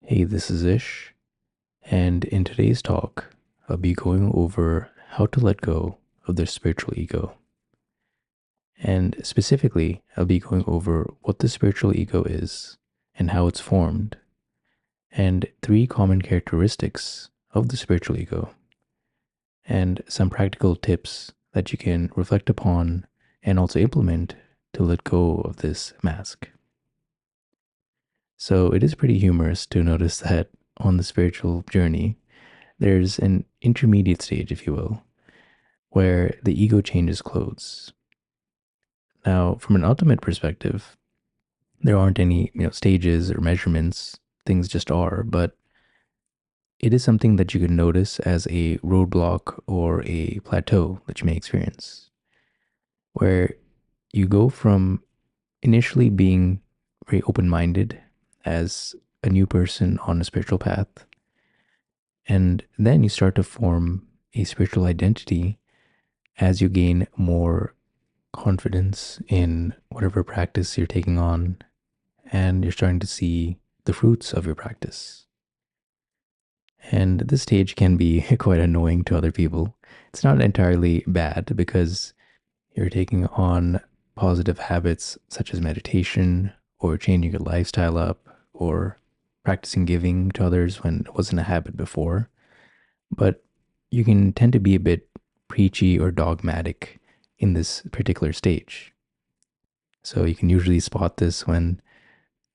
Hey, this is Ish, and in today's talk, I'll be going over how to let go of the spiritual ego. And specifically, I'll be going over what the spiritual ego is and how it's formed, and three common characteristics of the spiritual ego, and some practical tips that you can reflect upon and also implement to let go of this mask. So it is pretty humorous to notice that on the spiritual journey, there's an intermediate stage, if you will, where the ego changes clothes. Now, from an ultimate perspective, there aren't any, stages or measurements. Things just are, but it is something that you can notice as a roadblock or a plateau that you may experience, where you go from initially being very open-minded as a new person on a spiritual path, and then you start to form a spiritual identity as you gain more confidence in whatever practice you're taking on, and you're starting to see the fruits of your practice. And this stage can be quite annoying to other people. It's not entirely bad because you're taking on positive habits such as meditation or changing your lifestyle up or practicing giving to others when it wasn't a habit before. But you can tend to be a bit preachy or dogmatic in this particular stage. So you can usually spot this when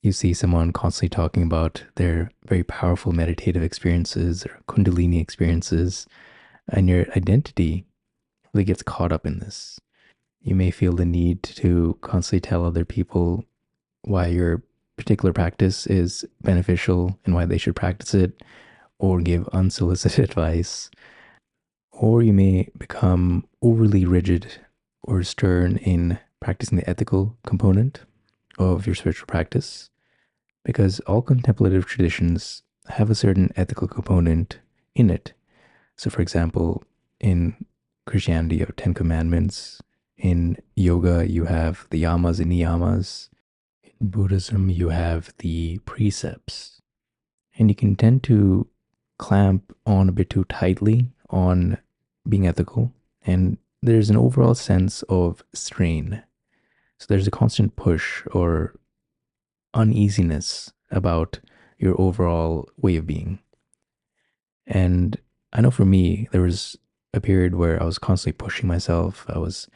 you see someone constantly talking about their very powerful meditative experiences or Kundalini experiences, and your identity really gets caught up in this. You may feel the need to constantly tell other people why your particular practice is beneficial and why they should practice it, or give unsolicited advice. Or you may become overly rigid or stern in practicing the ethical component of your spiritual practice, because all contemplative traditions have a certain ethical component in it. So, for example, in Christianity, you have 10 commandments. In yoga, you have the yamas and niyamas. In Buddhism, you have the precepts. And you can tend to clamp on a bit too tightly on being ethical. And there's an overall sense of strain. So there's a constant push or uneasiness about your overall way of being. And I know for me, there was a period where I was constantly pushing myself. I was,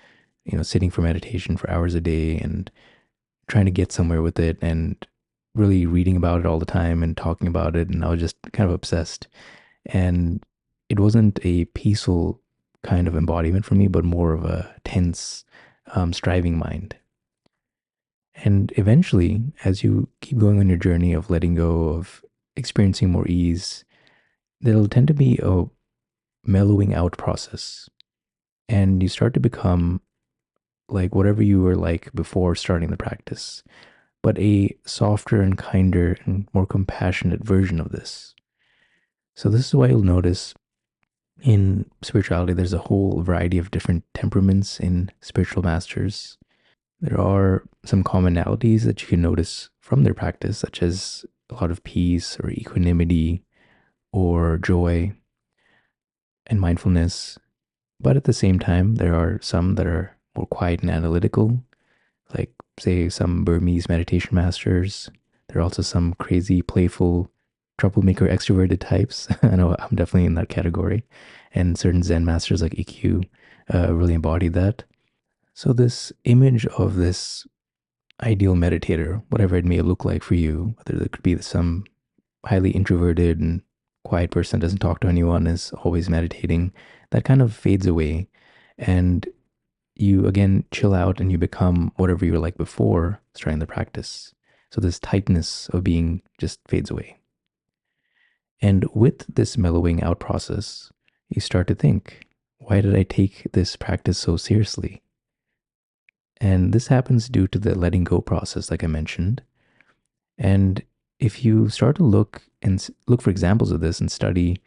sitting for meditation for hours a day and trying to get somewhere with it and really reading about it all the time and talking about it. And I was just kind of obsessed. And it wasn't a peaceful kind of embodiment for me, but more of a tense, striving mind. And eventually, as you keep going on your journey of letting go, of experiencing more ease, there'll tend to be a mellowing out process. And you start to become like whatever you were like before starting the practice, but a softer and kinder and more compassionate version of this. So, this is why you'll notice in spirituality, there's a whole variety of different temperaments in spiritual masters. There are some commonalities that you can notice from their practice, such as a lot of peace or equanimity or joy and mindfulness. But at the same time, there are some that are more quiet and analytical, like, say, some Burmese meditation masters. There are also some crazy, playful, troublemaker, extroverted types. I know I'm definitely in that category. And certain Zen masters like EQ really embody that. So, this image of this ideal meditator, whatever it may look like for you, whether it could be some highly introverted and quiet person that doesn't talk to anyone, is always meditating, that kind of fades away. And you again chill out and you become whatever you were like before starting the practice. So this tightness of being just fades away. And with this mellowing out process, you start to think, why did I take this practice so seriously? And this happens due to the letting go process, like I mentioned. And if you start to look for examples of this and study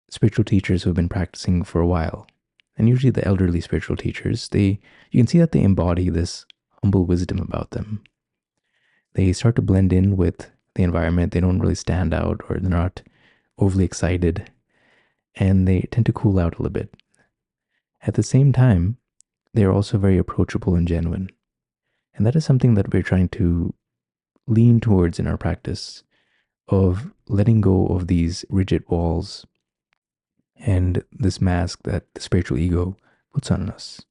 spiritual teachers who have been practicing for a while, and usually the elderly spiritual teachers, you can see that they embody this humble wisdom about them. They start to blend in with the environment. They don't really stand out, or they're not overly excited, and they tend to cool out a little bit. At the same time, they're also very approachable and genuine. And that is something that we're trying to lean towards in our practice of letting go of these rigid walls and this mask that the spiritual ego puts on us.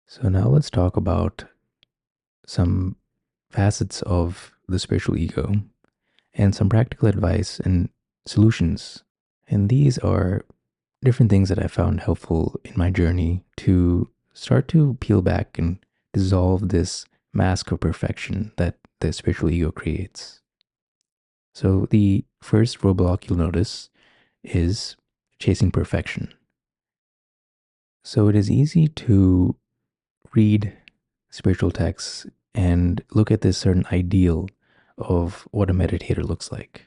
So now let's talk about some facets of the spiritual ego and some practical advice and solutions. And these are different things that I found helpful in my journey to start to peel back and dissolve this mask of perfection that the spiritual ego creates. So, the first roadblock you'll notice is chasing perfection. So, it is easy to read spiritual texts and look at this certain ideal of what a meditator looks like.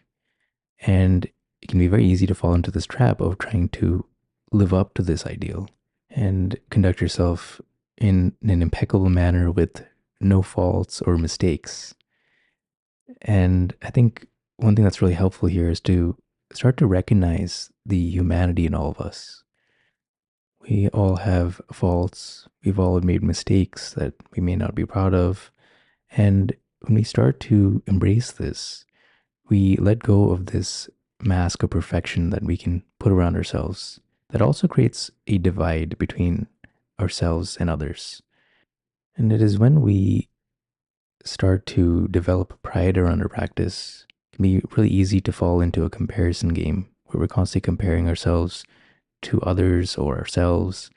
And it can be very easy to fall into this trap of trying to live up to this ideal and conduct yourself in an impeccable manner with no faults or mistakes. And I think one thing that's really helpful here is to start to recognize the humanity in all of us. We all have faults. We've all made mistakes that we may not be proud of. And when we start to embrace this, we let go of this mask of perfection that we can put around ourselves that also creates a divide between ourselves and others. And it is when we start to develop pride around our practice, it can be really easy to fall into a comparison game where we're constantly comparing ourselves to others or ourselves.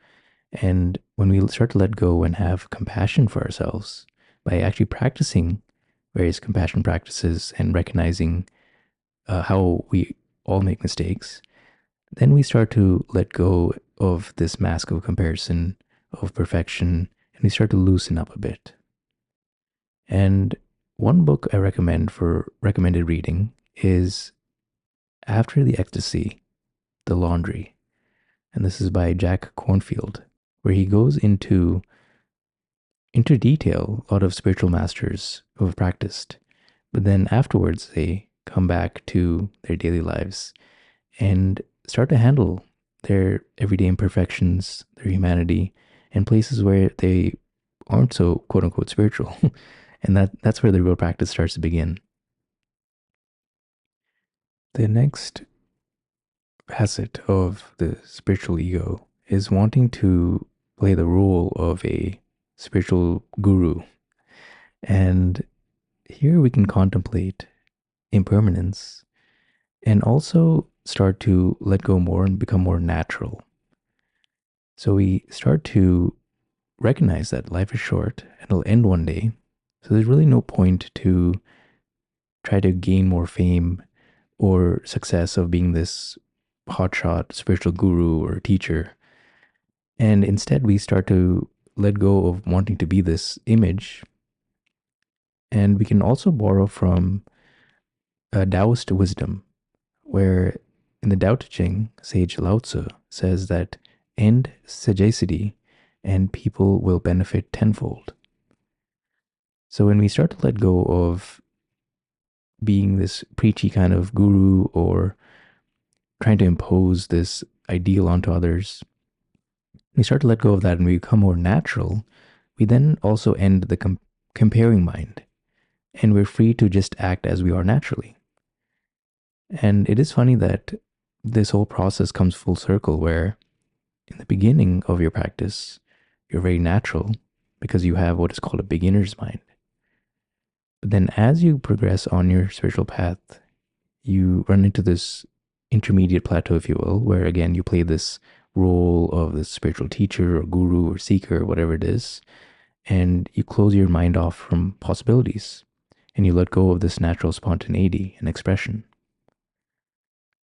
And when we start to let go and have compassion for ourselves by actually practicing various compassion practices and recognizing how we all make mistakes, then we start to let go of this mask of comparison, of perfection, and we start to loosen up a bit. And one book I recommend for recommended reading is After the Ecstasy, The Laundry. And this is by Jack Cornfield, where he goes into detail a lot of spiritual masters who have practiced, but then afterwards they come back to their daily lives and start to handle their everyday imperfections, their humanity, and places where they aren't so quote unquote spiritual. And that's where the real practice starts to begin. The next facet of the spiritual ego is wanting to play the role of a spiritual guru. And here we can contemplate impermanence and also start to let go more and become more natural. So we start to recognize that life is short and it'll end one day. So there's really no point to try to gain more fame or success of being this hotshot spiritual guru or teacher. And instead, we start to let go of wanting to be this image. And we can also borrow from a Taoist wisdom, where in the Tao Te Ching, sage Lao Tzu says that end sagacity and people will benefit tenfold. So when we start to let go of being this preachy kind of guru or trying to impose this ideal onto others, we start to let go of that and we become more natural, we then also end the comparing mind and we're free to just act as we are naturally. And it is funny that this whole process comes full circle where in the beginning of your practice, you're very natural because you have what is called a beginner's mind. But then as you progress on your spiritual path, you run into this intermediate plateau, if you will, where again, you play this role of the spiritual teacher or guru or seeker, or whatever it is, and you close your mind off from possibilities and you let go of this natural spontaneity and expression.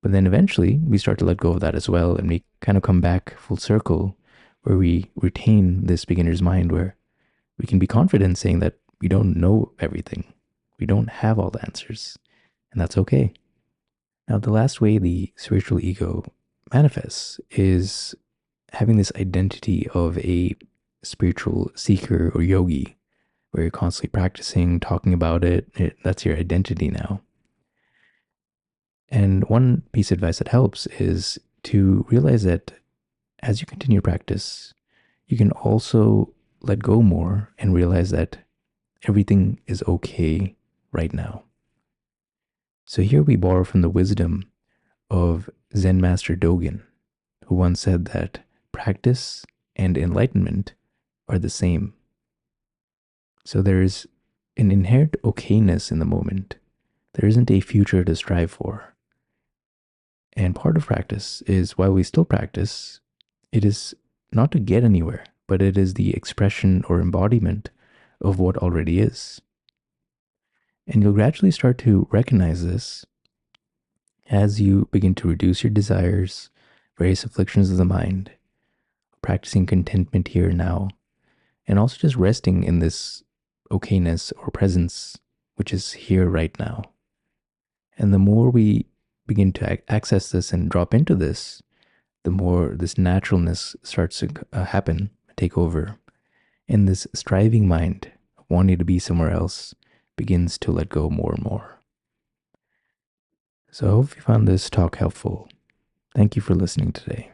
But then eventually we start to let go of that as well, and we kind of come back full circle where we retain this beginner's mind where we can be confident saying that we don't know everything. We don't have all the answers, and that's okay. Now, the last way the spiritual ego manifests is having this identity of a spiritual seeker or yogi. where you're constantly practicing, talking about that's your identity now. And one piece of advice that helps is to realize that as you continue to practice, you can also let go more and realize that everything is okay right now. So here we borrow from the wisdom of Zen Master Dogen, who once said that practice and enlightenment are the same. So there's an inherent okayness in the moment. There isn't a future to strive for. And part of practice is while we still practice, it is not to get anywhere, but it is the expression or embodiment of what already is. And you'll gradually start to recognize this as you begin to reduce your desires, various afflictions of the mind, practicing contentment here and now, and also just resting in this okayness or presence, which is here right now. And the more we begin to access this and drop into this, the more this naturalness starts to happen, take over. And this striving mind, wanting to be somewhere else, begins to let go more and more. So I hope you found this talk helpful. Thank you for listening today.